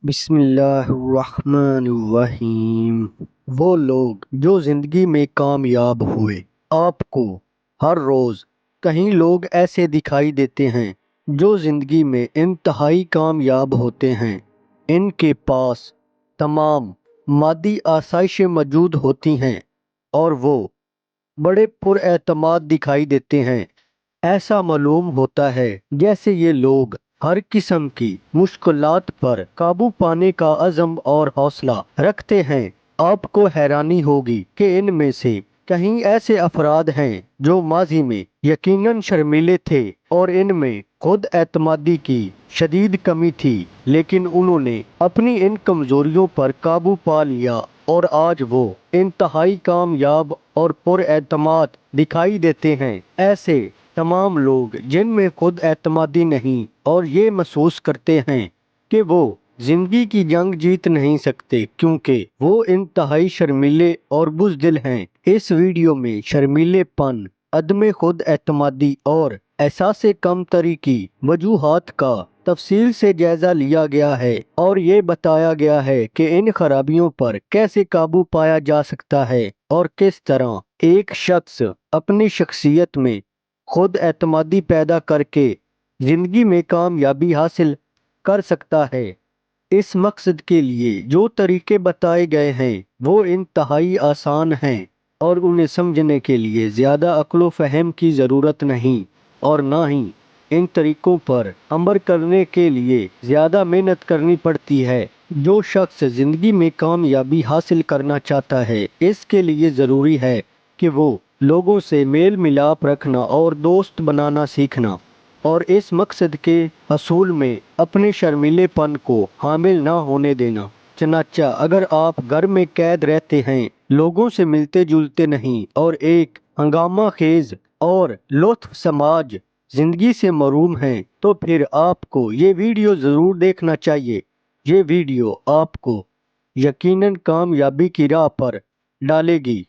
بسم اللہ الرحمن الرحیم۔ وہ لوگ جو زندگی میں کامیاب ہوئے۔ آپ کو ہر روز کہیں لوگ ایسے دکھائی دیتے ہیں جو زندگی میں انتہائی کامیاب ہوتے ہیں۔ ان کے پاس تمام مادی آسائشیں موجود ہوتی ہیں اور وہ بڑے پر اعتماد دکھائی دیتے ہیں۔ ایسا معلوم ہوتا ہے جیسے یہ لوگ ہر قسم کی مشکلات پر قابو پانے کا عزم اور حوصلہ رکھتے ہیں۔ آپ کو حیرانی ہوگی کہ ان میں سے کہیں ایسے افراد ہیں جو ماضی میں یقیناً شرمیلے تھے اور ان میں خود اعتمادی کی شدید کمی تھی، لیکن انہوں نے اپنی ان کمزوریوں پر قابو پا لیا اور آج وہ انتہائی کامیاب اور پر اعتماد دکھائی دیتے ہیں۔ ایسے تمام لوگ جن میں خود اعتمادی نہیں اور یہ محسوس کرتے ہیں کہ وہ زندگی کی جنگ جیت نہیں سکتے کیونکہ وہ انتہائی شرمیلے اور بزدل ہیں۔ اس ویڈیو میں شرمیلے پن، عدم خود اعتمادی اور احساس کمتری کی وجوہات کا تفصیل سے جائزہ لیا گیا ہے اور یہ بتایا گیا ہے کہ ان خرابیوں پر کیسے قابو پایا جا سکتا ہے اور کس طرح ایک شخص اپنی شخصیت میں خود اعتمادی پیدا کر کے زندگی میں کامیابی حاصل کر سکتا ہے۔ اس مقصد کے لیے جو طریقے بتائے گئے ہیں وہ انتہائی آسان ہیں اور انہیں سمجھنے کے لیے زیادہ عقل و فہم کی ضرورت نہیں، اور نہ ہی ان طریقوں پر عمل کرنے کے لیے زیادہ محنت کرنی پڑتی ہے۔ جو شخص زندگی میں کامیابی حاصل کرنا چاہتا ہے، اس کے لیے ضروری ہے کہ وہ لوگوں سے میل ملاپ رکھنا اور دوست بنانا سیکھنا، اور اس مقصد کے حصول میں اپنے شرمیلے پن کو حامل نہ ہونے دینا۔ چنانچہ اگر آپ گھر میں قید رہتے ہیں، لوگوں سے ملتے جلتے نہیں اور ایک ہنگامہ خیز اور لطف سماج زندگی سے محروم ہیں، تو پھر آپ کو یہ ویڈیو ضرور دیکھنا چاہیے۔ یہ ویڈیو آپ کو یقیناً کامیابی کی راہ پر ڈالے گی۔